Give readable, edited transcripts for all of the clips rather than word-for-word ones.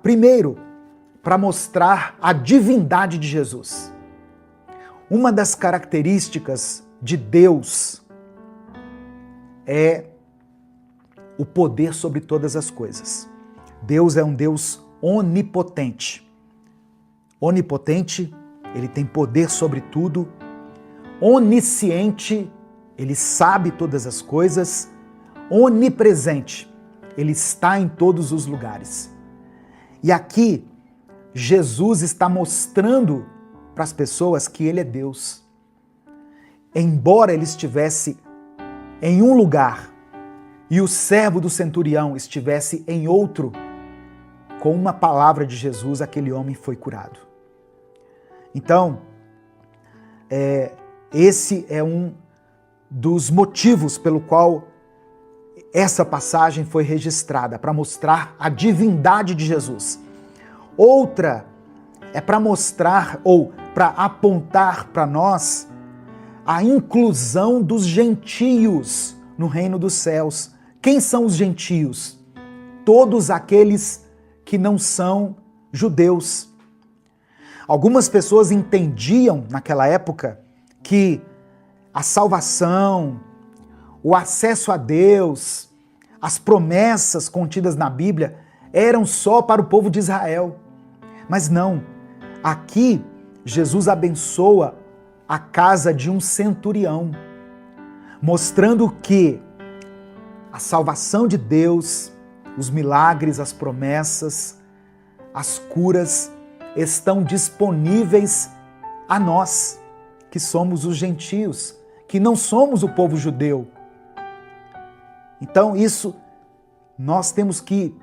primeiro, para mostrar a divindade de Jesus. Uma das características de Deus é o poder sobre todas as coisas. Deus é um Deus onipotente. Onipotente, ele tem poder sobre tudo. Onisciente, ele sabe todas as coisas. Onipresente, ele está em todos os lugares. E aqui, Jesus está mostrando para as pessoas que ele é Deus. Embora ele estivesse em um lugar e o servo do centurião estivesse em outro, com uma palavra de Jesus, aquele homem foi curado. Então, esse é um dos motivos pelo qual essa passagem foi registrada, para mostrar a divindade de Jesus. Outra é para mostrar ou para apontar para nós a inclusão dos gentios no reino dos céus. Quem são os gentios? Todos aqueles que não são judeus. Algumas pessoas entendiam naquela época que a salvação, o acesso a Deus, as promessas contidas na Bíblia eram só para o povo de Israel. Mas não, aqui Jesus abençoa a casa de um centurião, mostrando que a salvação de Deus, os milagres, as promessas, as curas estão disponíveis a nós, que somos os gentios, que não somos o povo judeu. Então isso, nós temos que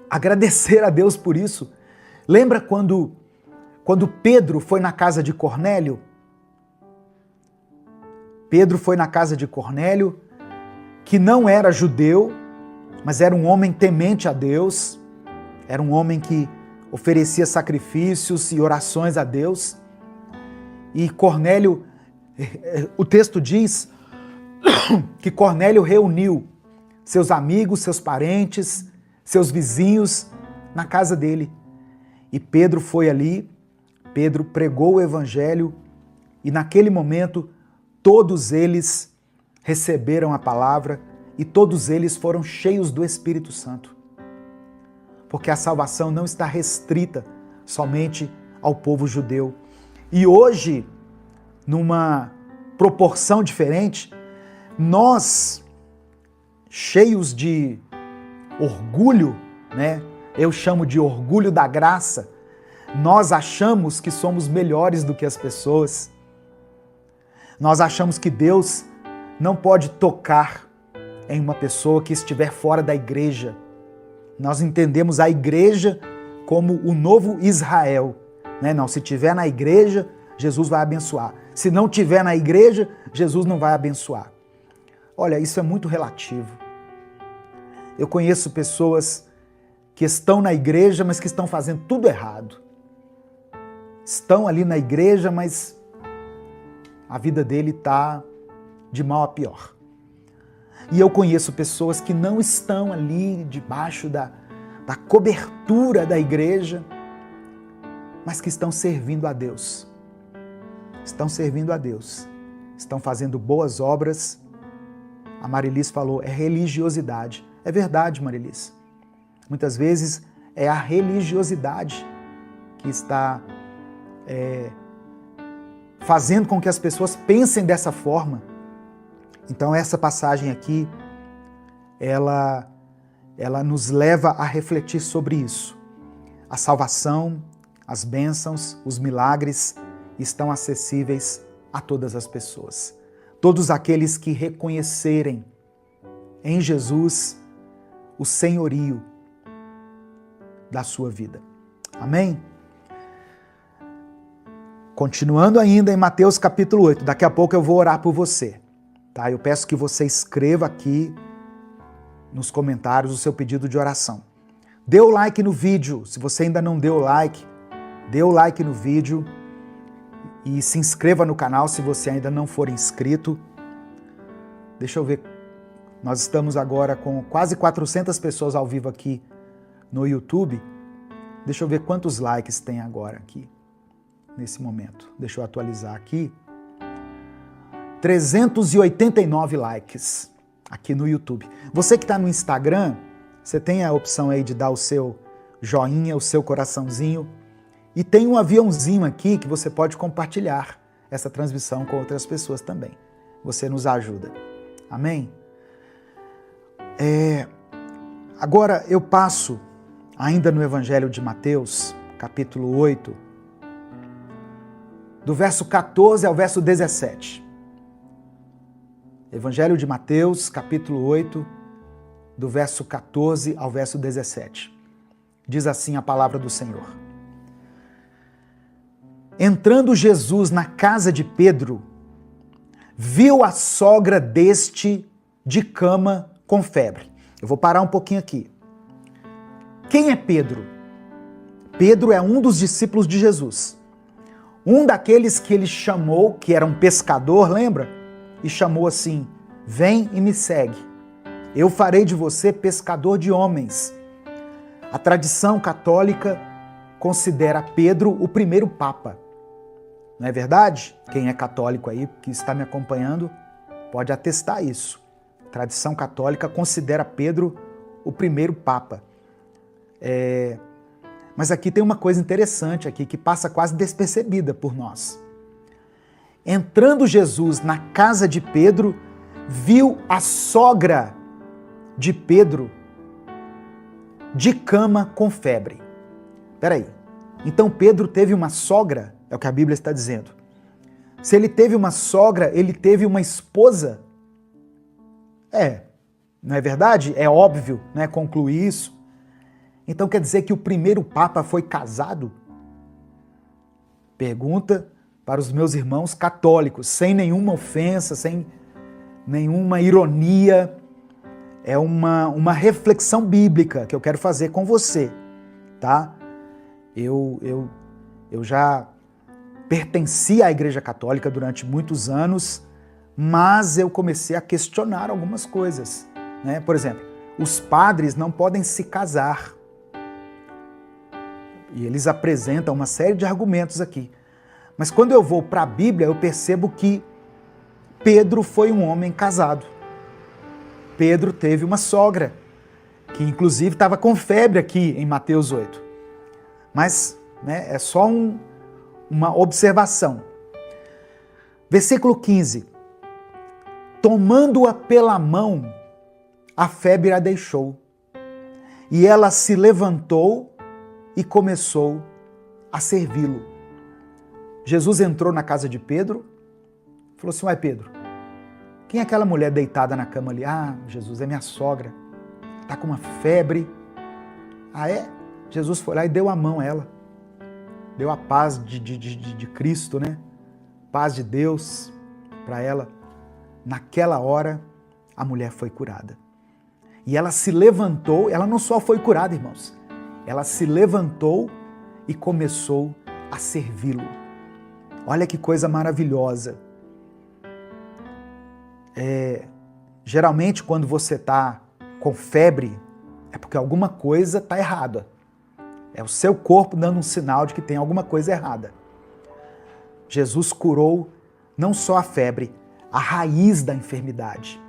agradecer a Deus por isso. Lembra quando Pedro foi na casa de Cornélio? Pedro foi na casa de Cornélio, que não era judeu, mas era um homem temente a Deus, era um homem que oferecia sacrifícios e orações a Deus. E Cornélio, o texto diz que Cornélio reuniu seus amigos, seus parentes, seus vizinhos na casa dele. E Pedro foi ali, Pedro pregou o evangelho e naquele momento todos eles receberam a palavra e todos eles foram cheios do Espírito Santo. Porque a salvação não está restrita somente ao povo judeu. E hoje, numa proporção diferente, nós, cheios de orgulho, né? Eu chamo de orgulho da graça, nós achamos que somos melhores do que as pessoas. Nós achamos que Deus não pode tocar em uma pessoa que estiver fora da igreja. Nós entendemos a igreja como o novo Israel, né? Não, se tiver na igreja, Jesus vai abençoar. Se não tiver na igreja, Jesus não vai abençoar. Olha, isso é muito relativo. Eu conheço pessoas que estão na igreja, mas que estão fazendo tudo errado. Estão ali na igreja, mas a vida dele está de mal a pior. E eu conheço pessoas que não estão ali debaixo da cobertura da igreja, mas que estão servindo a Deus. Estão servindo a Deus. Estão fazendo boas obras. A Marilis falou, é religiosidade. É verdade, Marilis. Muitas vezes é a religiosidade que está fazendo com que as pessoas pensem dessa forma. Então essa passagem aqui, ela nos leva a refletir sobre isso. A salvação, as bênçãos, os milagres estão acessíveis a todas as pessoas. Todos aqueles que reconhecerem em Jesus o senhorio da sua vida. Amém? Continuando ainda em Mateus capítulo 8, daqui a pouco eu vou orar por você. Tá? Eu peço que você escreva aqui nos comentários o seu pedido de oração. Dê o like no vídeo, se você ainda não deu o like, dê o like no vídeo e se inscreva no canal se você ainda não for inscrito. Deixa eu ver, nós estamos agora com quase 400 pessoas ao vivo aqui no YouTube. Deixa eu ver quantos likes tem agora aqui, nesse momento. Deixa eu atualizar aqui. 389 likes aqui no YouTube. Você que está no Instagram, você tem a opção aí de dar o seu joinha, o seu coraçãozinho. E tem um aviãozinho aqui que você pode compartilhar essa transmissão com outras pessoas também. Você nos ajuda. Amém? Agora eu passo ainda no Evangelho de Mateus, capítulo 8, do verso 14 ao verso 17. Evangelho de Mateus, capítulo 8, do verso 14 ao verso 17. Diz assim a palavra do Senhor. Entrando Jesus na casa de Pedro, viu a sogra deste de cama com febre. Eu vou parar um pouquinho aqui. Quem é Pedro? Pedro é um dos discípulos de Jesus. Um daqueles que ele chamou, que era um pescador, lembra? E chamou assim, vem e me segue. Eu farei de você pescador de homens. A tradição católica considera Pedro o primeiro papa. Não é verdade? Quem é católico aí, que está me acompanhando, pode atestar isso. A tradição católica considera Pedro o primeiro papa. Mas aqui tem uma coisa interessante aqui, que passa quase despercebida por nós. Entrando Jesus na casa de Pedro, viu a sogra de Pedro de cama com febre. Peraí, então Pedro teve uma sogra? É o que a Bíblia está dizendo. Se ele teve uma sogra, ele teve uma esposa? Não é verdade? É óbvio, né, concluir isso. Então quer dizer que o primeiro papa foi casado? Pergunta para os meus irmãos católicos, sem nenhuma ofensa, sem nenhuma ironia. É uma reflexão bíblica que eu quero fazer com você, tá? Eu já pertenci à Igreja Católica durante muitos anos, mas eu comecei a questionar algumas coisas, né? Por exemplo, os padres não podem se casar. E eles apresentam uma série de argumentos aqui. Mas quando eu vou para a Bíblia, eu percebo que Pedro foi um homem casado. Pedro teve uma sogra, que inclusive estava com febre aqui em Mateus 8. Mas é só uma observação. Versículo 15. Tomando-a pela mão, a febre a deixou. E ela se levantou e começou a servi-lo. Jesus entrou na casa de Pedro, falou assim, uai Pedro, quem é aquela mulher deitada na cama ali? Ah, Jesus, é minha sogra, está com uma febre. Ah, é? Jesus foi lá e deu a mão a ela, deu a paz de Cristo, né? Paz de Deus para ela. Naquela hora, a mulher foi curada. E ela se levantou, ela não só foi curada, irmãos, ela se levantou e começou a servi-lo. Olha que coisa maravilhosa. Geralmente, quando você está com febre, é porque alguma coisa está errada. É o seu corpo dando um sinal de que tem alguma coisa errada. Jesus curou não só a febre, a raiz da enfermidade.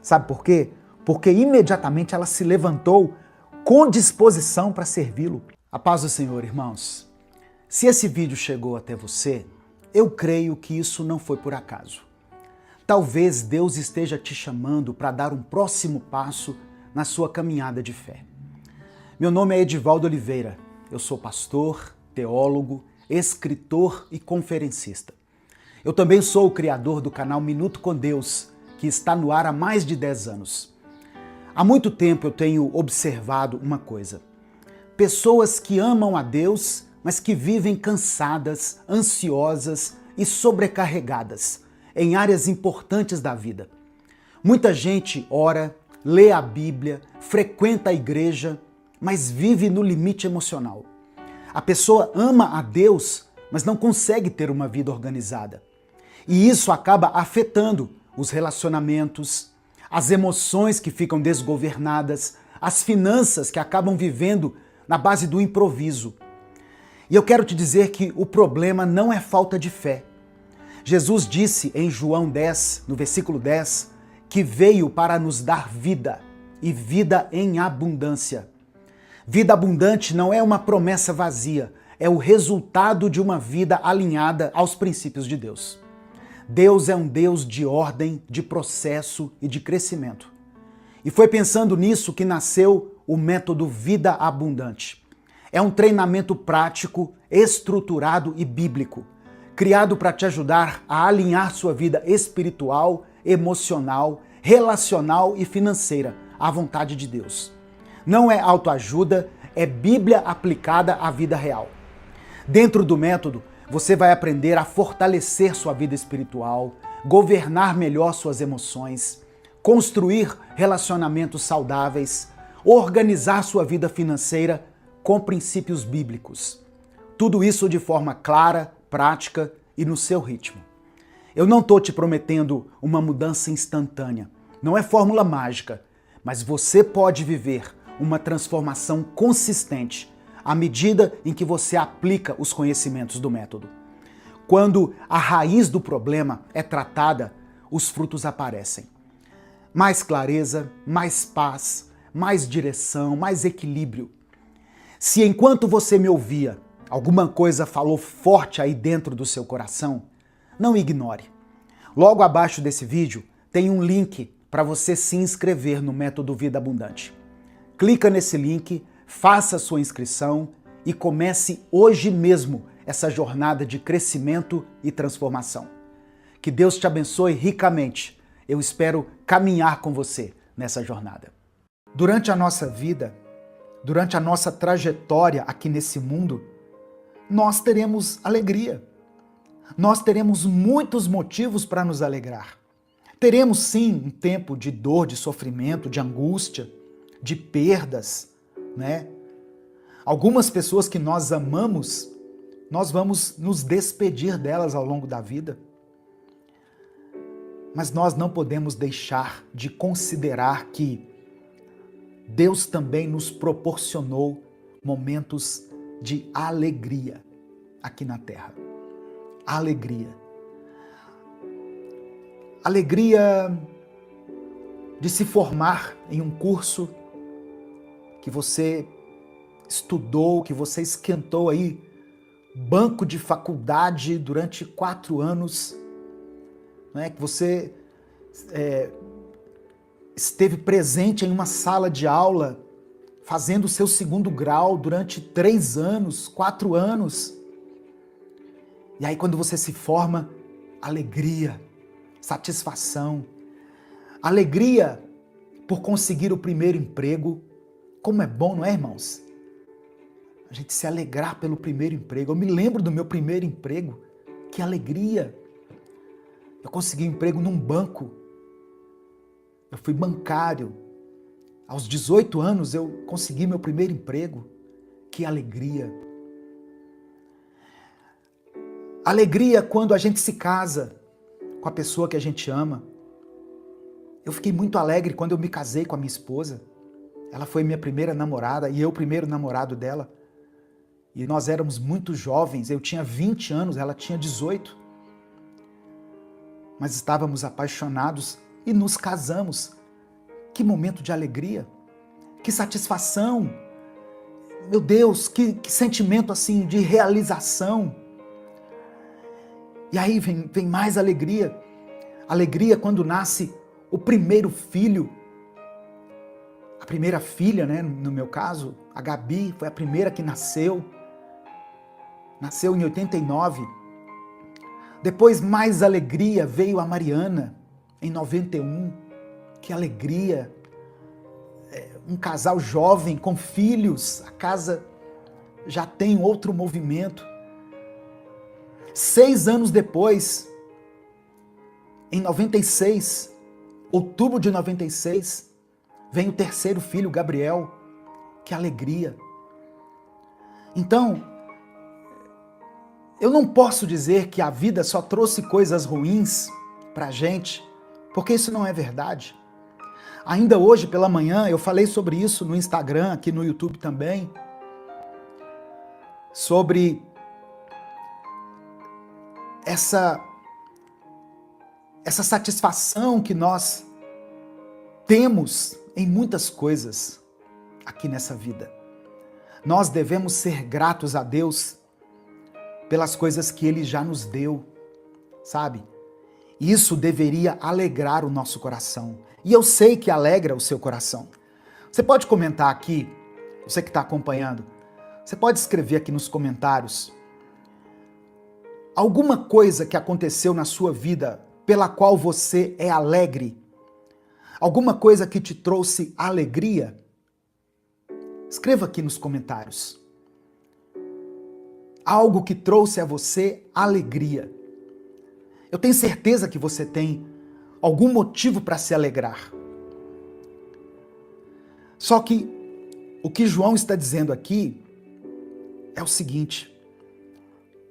Sabe por quê? Porque imediatamente ela se levantou com disposição para servi-lo. A paz do Senhor, irmãos. Se esse vídeo chegou até você, eu creio que isso não foi por acaso. Talvez Deus esteja te chamando para dar um próximo passo na sua caminhada de fé. Meu nome é Edivaldo Oliveira. Eu sou pastor, teólogo, escritor e conferencista. Eu também sou o criador do canal Minuto com Deus, que está no ar há mais de 10 anos. Há muito tempo eu tenho observado uma coisa. Pessoas que amam a Deus, mas que vivem cansadas, ansiosas e sobrecarregadas em áreas importantes da vida. Muita gente ora, lê a Bíblia, frequenta a igreja, mas vive no limite emocional. A pessoa ama a Deus, mas não consegue ter uma vida organizada. E isso acaba afetando os relacionamentos, as emoções que ficam desgovernadas, as finanças que acabam vivendo na base do improviso. E eu quero te dizer que o problema não é falta de fé. Jesus disse em João 10, no versículo 10, que veio para nos dar vida, e vida em abundância. Vida abundante não é uma promessa vazia, é o resultado de uma vida alinhada aos princípios de Deus. Deus é um Deus de ordem, de processo e de crescimento. E foi pensando nisso que nasceu o método Vida Abundante. É um treinamento prático, estruturado e bíblico, criado para te ajudar a alinhar sua vida espiritual, emocional, relacional e financeira à vontade de Deus. Não é autoajuda, é Bíblia aplicada à vida real. Dentro do método, você vai aprender a fortalecer sua vida espiritual, governar melhor suas emoções, construir relacionamentos saudáveis, organizar sua vida financeira com princípios bíblicos. Tudo isso de forma clara, prática e no seu ritmo. Eu não estou te prometendo uma mudança instantânea, não é fórmula mágica, mas você pode viver uma transformação consistente à medida em que você aplica os conhecimentos do método. Quando a raiz do problema é tratada, os frutos aparecem. Mais clareza, mais paz, mais direção, mais equilíbrio. Se enquanto você me ouvia, alguma coisa falou forte aí dentro do seu coração, não ignore. Logo abaixo desse vídeo tem um link para você se inscrever no Método Vida Abundante. Clica nesse link, faça sua inscrição e comece hoje mesmo essa jornada de crescimento e transformação. Que Deus te abençoe ricamente. Eu espero caminhar com você nessa jornada. Durante a nossa vida, durante a nossa trajetória aqui nesse mundo, nós teremos alegria. Nós teremos muitos motivos para nos alegrar. Teremos sim um tempo de dor, de sofrimento, de angústia, de perdas, né? Algumas pessoas que nós amamos, nós vamos nos despedir delas ao longo da vida. Mas nós não podemos deixar de considerar que Deus também nos proporcionou momentos de alegria aqui na Terra. Alegria. Alegria de se formar em um curso que você estudou, que você esquentou aí, banco de faculdade durante 4 anos, né? Que você esteve presente em uma sala de aula, fazendo o seu 2º grau durante 3 anos, 4 anos. E aí quando você se forma, alegria, satisfação, alegria por conseguir o primeiro emprego. Como é bom, não é, irmãos? A gente se alegrar pelo primeiro emprego. Eu me lembro do meu primeiro emprego. Que alegria! Eu consegui um emprego num banco. Eu fui bancário. Aos 18 anos eu consegui meu primeiro emprego. Que alegria! Alegria quando a gente se casa com a pessoa que a gente ama. Eu fiquei muito alegre quando eu me casei com a minha esposa. Ela foi minha primeira namorada e eu o primeiro namorado dela. E nós éramos muito jovens, eu tinha 20 anos, ela tinha 18. Mas estávamos apaixonados e nos casamos. Que momento de alegria, que satisfação. Meu Deus, que sentimento assim de realização. E aí vem mais alegria. Alegria quando nasce o primeiro filho. A primeira filha, né? No meu caso, a Gabi foi a primeira que nasceu. Nasceu em 89. Depois, mais alegria, veio a Mariana, em 91. Que alegria. Um casal jovem, com filhos. A casa já tem outro movimento. 6 anos depois, em 96, outubro de 96, vem o 3º filho, Gabriel. Que alegria. Então, eu não posso dizer que a vida só trouxe coisas ruins pra gente, porque isso não é verdade. Ainda hoje pela manhã eu falei sobre isso no Instagram, aqui no YouTube também. sobre essa satisfação que nós temos em muitas coisas aqui nessa vida. Nós devemos ser gratos a Deus pelas coisas que Ele já nos deu, sabe? Isso deveria alegrar o nosso coração. E eu sei que alegra o seu coração. Você pode comentar aqui, você que está acompanhando, você pode escrever aqui nos comentários alguma coisa que aconteceu na sua vida pela qual você é alegre. Alguma coisa que te trouxe alegria? Escreva aqui nos comentários. Algo que trouxe a você alegria. Eu tenho certeza que você tem algum motivo para se alegrar. Só que o que João está dizendo aqui é o seguinte: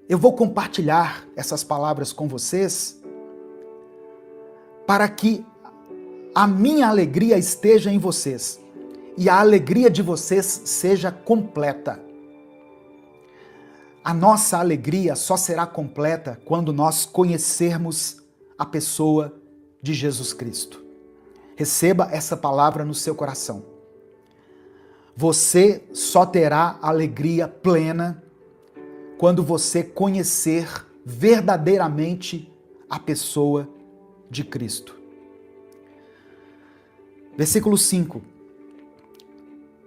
eu vou compartilhar essas palavras com vocês para que a minha alegria esteja em vocês e a alegria de vocês seja completa. A nossa alegria só será completa quando nós conhecermos a pessoa de Jesus Cristo. Receba essa palavra no seu coração. Você só terá alegria plena quando você conhecer verdadeiramente a pessoa de Cristo. Versículo 5.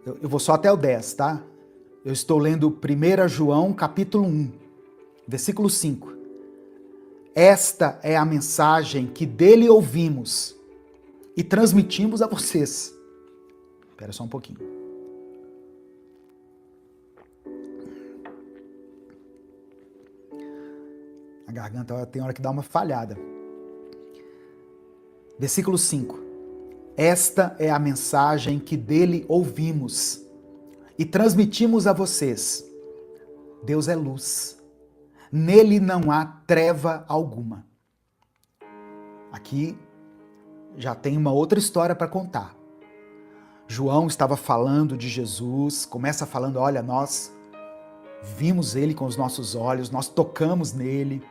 Eu vou só até o 10, tá? Eu estou lendo 1 João, capítulo 1, versículo 5. Esta é a mensagem que dele ouvimos e transmitimos a vocês. Espera só um pouquinho. A garganta tem hora que dá uma falhada. Versículo 5. Esta é a mensagem que dele ouvimos e transmitimos a vocês. Deus é luz. Nele não há treva alguma. Aqui já tem uma outra história para contar. João estava falando de Jesus, começa falando, olha, nós vimos ele com os nossos olhos, nós tocamos nele,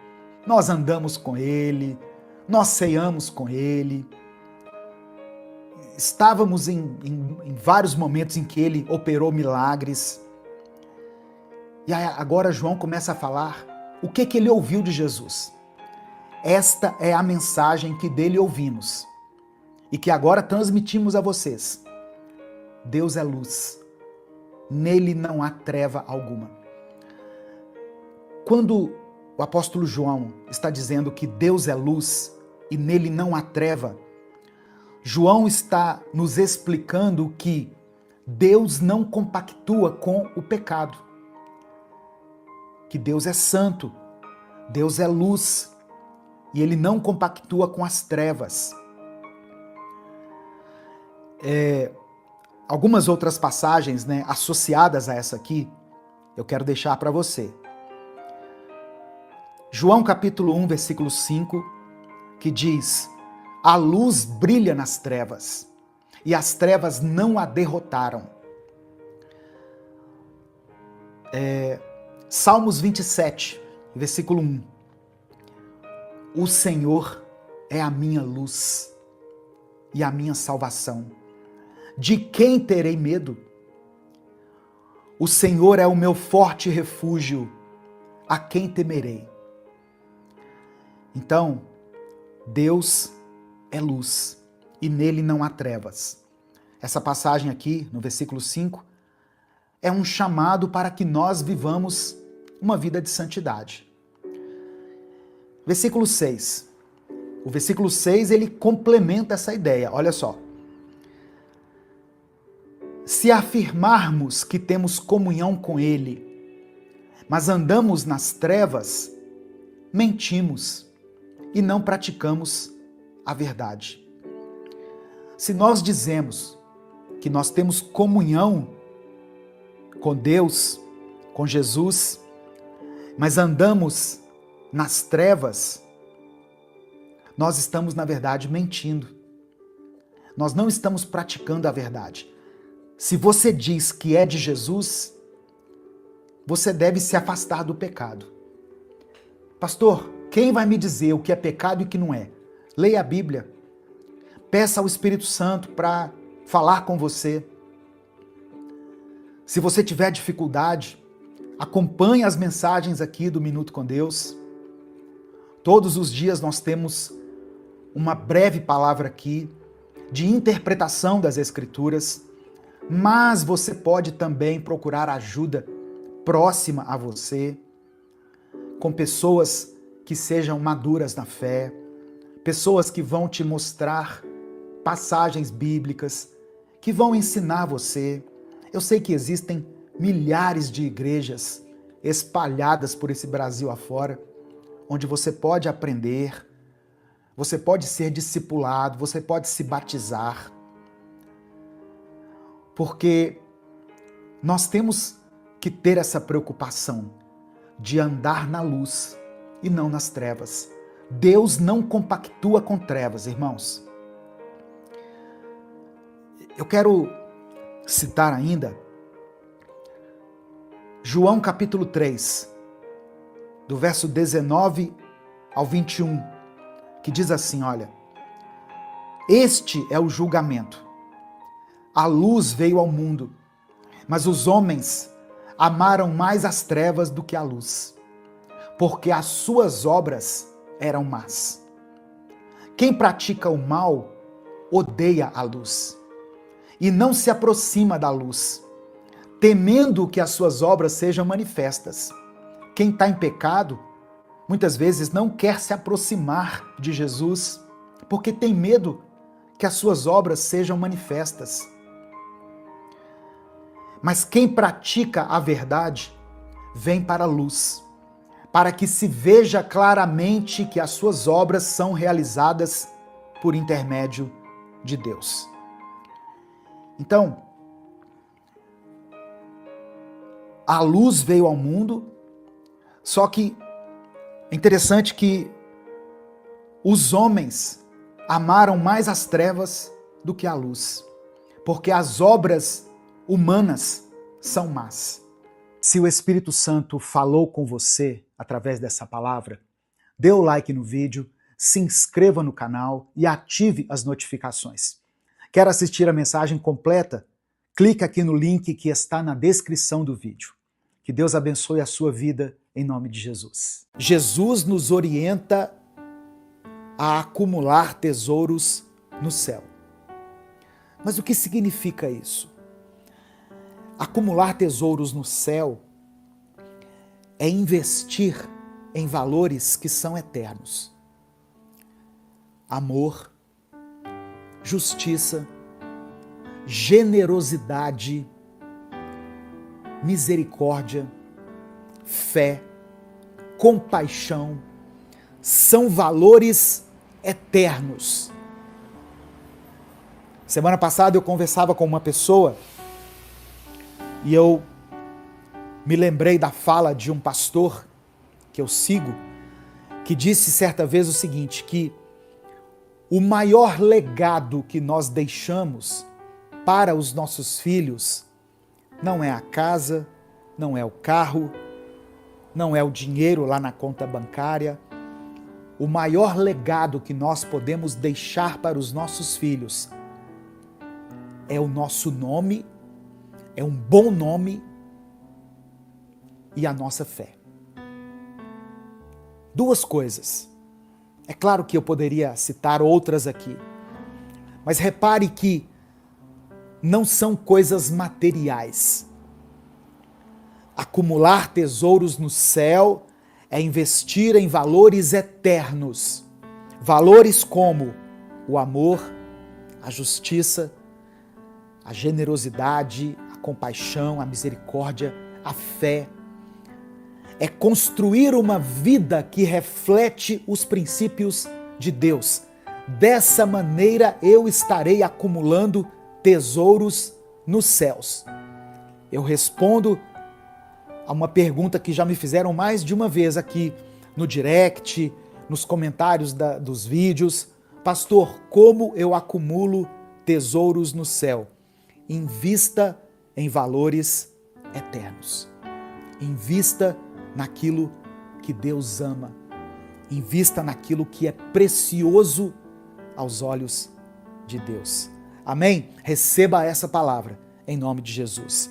nós andamos com ele, nós ceamos com ele. Estávamos em vários momentos em que ele operou milagres. E agora João começa a falar o que ele ouviu de Jesus. Esta é a mensagem que dele ouvimos e que agora transmitimos a vocês. Deus é luz. Nele não há treva alguma. Quando o apóstolo João está dizendo que Deus é luz e nele não há treva, João está nos explicando que Deus não compactua com o pecado. Que Deus é santo, Deus é luz e ele não compactua com as trevas. Algumas outras passagens, associadas a essa aqui, eu quero deixar para você. João capítulo 1, versículo 5, que diz: a luz brilha nas trevas, e as trevas não a derrotaram. Salmos 27, versículo 1. O Senhor é a minha luz e a minha salvação. De quem terei medo? O Senhor é o meu forte refúgio. A quem temerei? Então, Deus é luz e nele não há trevas. Essa passagem aqui, no versículo 5, é um chamado para que nós vivamos uma vida de santidade. Versículo 6. O versículo 6, ele complementa essa ideia. Olha só. Se afirmarmos que temos comunhão com ele, mas andamos nas trevas, mentimos e não praticamos a verdade. Se nós dizemos que nós temos comunhão com Deus, com Jesus, mas andamos nas trevas, nós estamos, na verdade, mentindo. Nós não estamos praticando a verdade. Se você diz que é de Jesus, você deve se afastar do pecado. Pastor, quem vai me dizer o que é pecado e o que não é? Leia a Bíblia. Peça ao Espírito Santo para falar com você. Se você tiver dificuldade, acompanhe as mensagens aqui do Minuto com Deus. Todos os dias nós temos uma breve palavra aqui de interpretação das Escrituras, mas você pode também procurar ajuda próxima a você, com pessoas que sejam maduras na fé, pessoas que vão te mostrar passagens bíblicas, que vão ensinar você. Eu sei que existem milhares de igrejas espalhadas por esse Brasil afora, onde você pode aprender, você pode ser discipulado, você pode se batizar. Porque nós temos que ter essa preocupação de andar na luz e não nas trevas. Deus não compactua com trevas, irmãos. Eu quero citar ainda João capítulo 3, do verso 19 ao 21, que diz assim, olha, este é o julgamento. A luz veio ao mundo, mas os homens amaram mais as trevas do que a luz, porque as suas obras eram más. Quem pratica o mal odeia a luz e não se aproxima da luz, temendo que as suas obras sejam manifestas. Quem está em pecado, muitas vezes não quer se aproximar de Jesus, porque tem medo que as suas obras sejam manifestas. Mas quem pratica a verdade vem para a luz, para que se veja claramente que as suas obras são realizadas por intermédio de Deus. Então, a luz veio ao mundo, só que é interessante que os homens amaram mais as trevas do que a luz, porque as obras humanas são más. Se o Espírito Santo falou com você através dessa palavra, dê o like no vídeo, se inscreva no canal e ative as notificações. Quer assistir a mensagem completa? Clique aqui no link que está na descrição do vídeo. Que Deus abençoe a sua vida em nome de Jesus. Jesus nos orienta a acumular tesouros no céu. Mas o que significa isso? Acumular tesouros no céu é investir em valores que são eternos. Amor, justiça, generosidade, misericórdia, fé, compaixão, são valores eternos. Semana passada eu conversava com uma pessoa e eu me lembrei da fala de um pastor que eu sigo, que disse certa vez o seguinte, que o maior legado que nós deixamos para os nossos filhos não é a casa, não é o carro, não é o dinheiro lá na conta bancária. O maior legado que nós podemos deixar para os nossos filhos é o nosso nome, é um bom nome e a nossa fé. Duas coisas. É claro que eu poderia citar outras aqui, mas repare que não são coisas materiais. Acumular tesouros no céu é investir em valores eternos. Valores como o amor, a justiça, a generosidade, a compaixão, a misericórdia, a fé. É construir uma vida que reflete os princípios de Deus. Dessa maneira eu estarei acumulando tesouros nos céus. Eu respondo a uma pergunta que já me fizeram mais de uma vez aqui no direct, nos comentários dos vídeos. Pastor, como eu acumulo tesouros no céu? Invista em valores eternos. Invista naquilo que Deus ama. Invista naquilo que é precioso aos olhos de Deus. Amém? Receba essa palavra em nome de Jesus.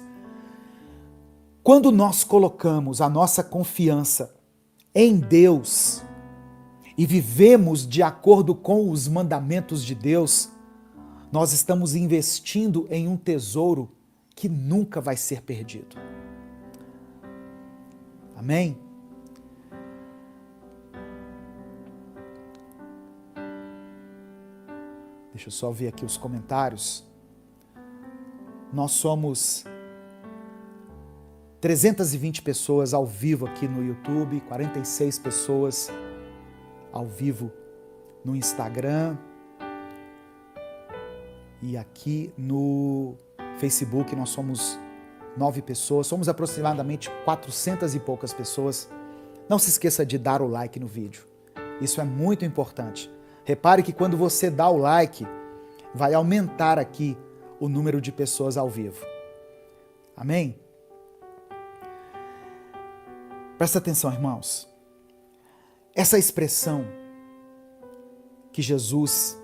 Quando nós colocamos a nossa confiança em Deus e vivemos de acordo com os mandamentos de Deus, nós estamos investindo em um tesouro que nunca vai ser perdido. Amém? Deixa eu só ver aqui os comentários. Nós somos 320 pessoas ao vivo aqui no YouTube, 46 pessoas ao vivo no Instagram e aqui no Facebook nós somos 9 pessoas, somos aproximadamente 400 e poucas pessoas. Não se esqueça de dar o like no vídeo, isso é muito importante. Repare que quando você dá o like, vai aumentar aqui o número de pessoas ao vivo. Amém? Presta atenção, irmãos. Essa expressão que Jesus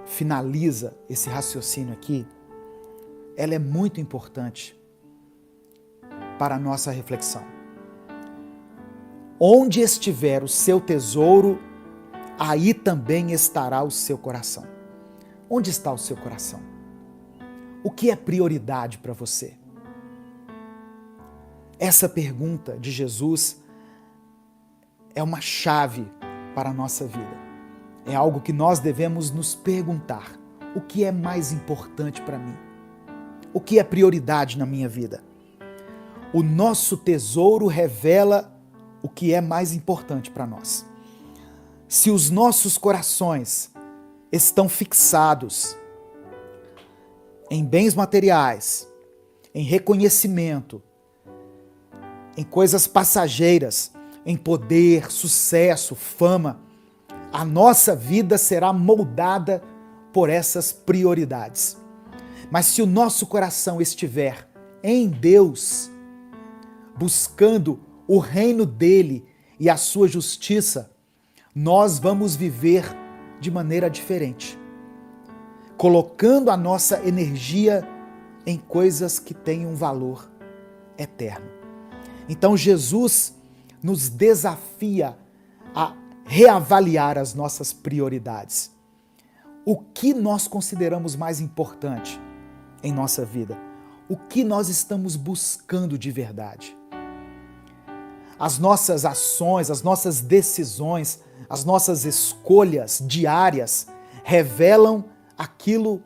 finaliza esse raciocínio aqui, ela é muito importante para a nossa reflexão. Onde estiver o seu tesouro, aí também estará o seu coração. Onde está o seu coração? O que é prioridade para você? Essa pergunta de Jesus é uma chave para a nossa vida. É algo que nós devemos nos perguntar. O que é mais importante para mim? O que é prioridade na minha vida? O nosso tesouro revela o que é mais importante para nós. Se os nossos corações estão fixados em bens materiais, em reconhecimento, em coisas passageiras, em poder, sucesso, fama, a nossa vida será moldada por essas prioridades. Mas se o nosso coração estiver em Deus, buscando o reino dele e a sua justiça, nós vamos viver de maneira diferente, colocando a nossa energia em coisas que têm um valor eterno. Então Jesus nos desafia a reavaliar as nossas prioridades. O que nós consideramos mais importante em nossa vida? O que nós estamos buscando de verdade? As nossas ações, as nossas decisões, as nossas escolhas diárias revelam aquilo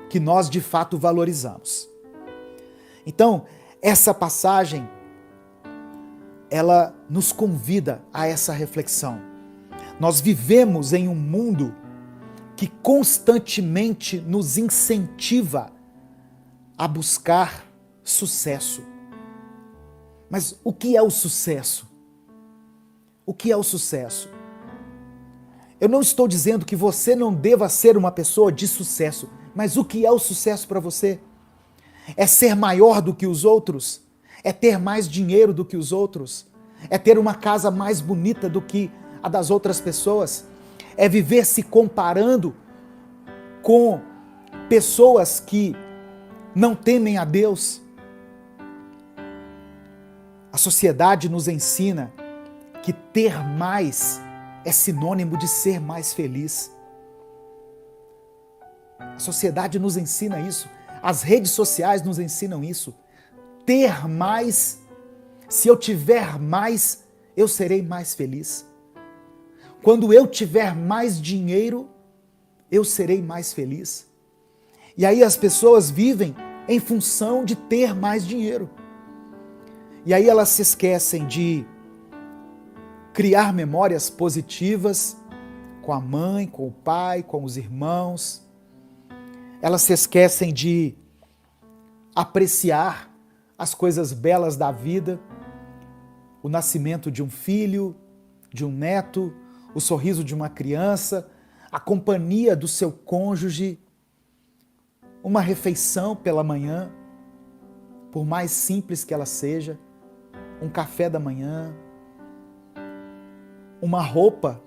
que nós de fato valorizamos. Então, essa passagem, ela nos convida a essa reflexão. Nós vivemos em um mundo que constantemente nos incentiva a buscar sucesso. Mas o que é o sucesso? O que é o sucesso? Eu não estou dizendo que você não deva ser uma pessoa de sucesso, mas o que é o sucesso para você? É ser maior do que os outros? É ter mais dinheiro do que os outros? É ter uma casa mais bonita do que a das outras pessoas? É viver se comparando com pessoas que não temem a Deus? A sociedade nos ensina que ter mais é sinônimo de ser mais feliz. A sociedade nos ensina isso. As redes sociais nos ensinam isso. Ter mais, se eu tiver mais, eu serei mais feliz. Quando eu tiver mais dinheiro, eu serei mais feliz. E aí as pessoas vivem em função de ter mais dinheiro. E aí elas se esquecem de criar memórias positivas com a mãe, com o pai, com os irmãos. Elas se esquecem de apreciar as coisas belas da vida, o nascimento de um filho, de um neto, o sorriso de uma criança, a companhia do seu cônjuge, uma refeição pela manhã. por mais simples que ela seja, um café da manhã, uma roupa.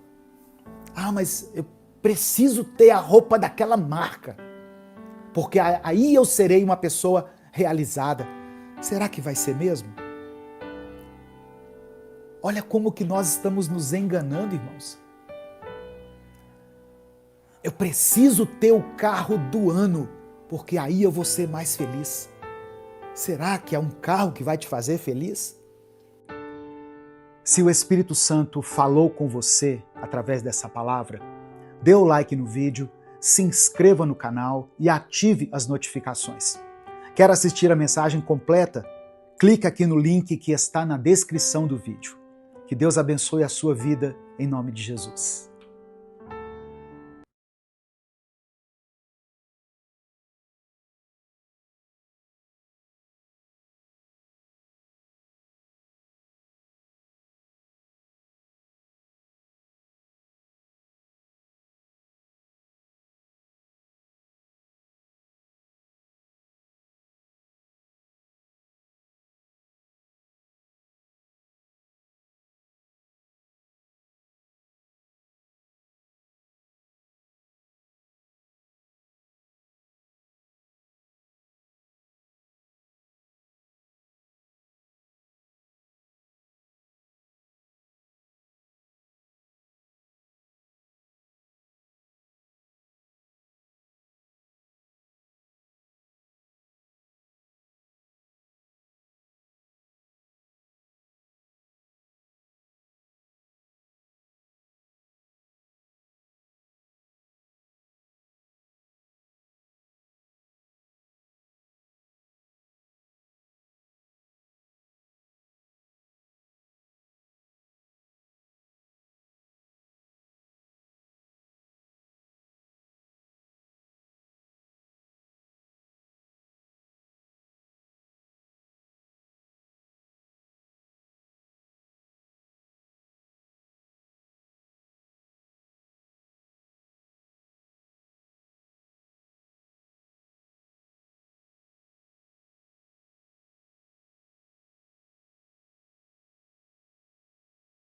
Ah, mas eu preciso ter a roupa daquela marca, porque aí eu serei uma pessoa realizada. Será que vai ser mesmo? Olha como que nós estamos nos enganando, irmãos. Eu preciso ter o carro do ano, porque aí eu vou ser mais feliz. Será que é um carro que vai te fazer feliz? Se o Espírito Santo falou com você através dessa palavra, dê o like no vídeo, se inscreva no canal e ative as notificações. Quer assistir a mensagem completa? Clique aqui no link que está na descrição do vídeo. Que Deus abençoe a sua vida em nome de Jesus.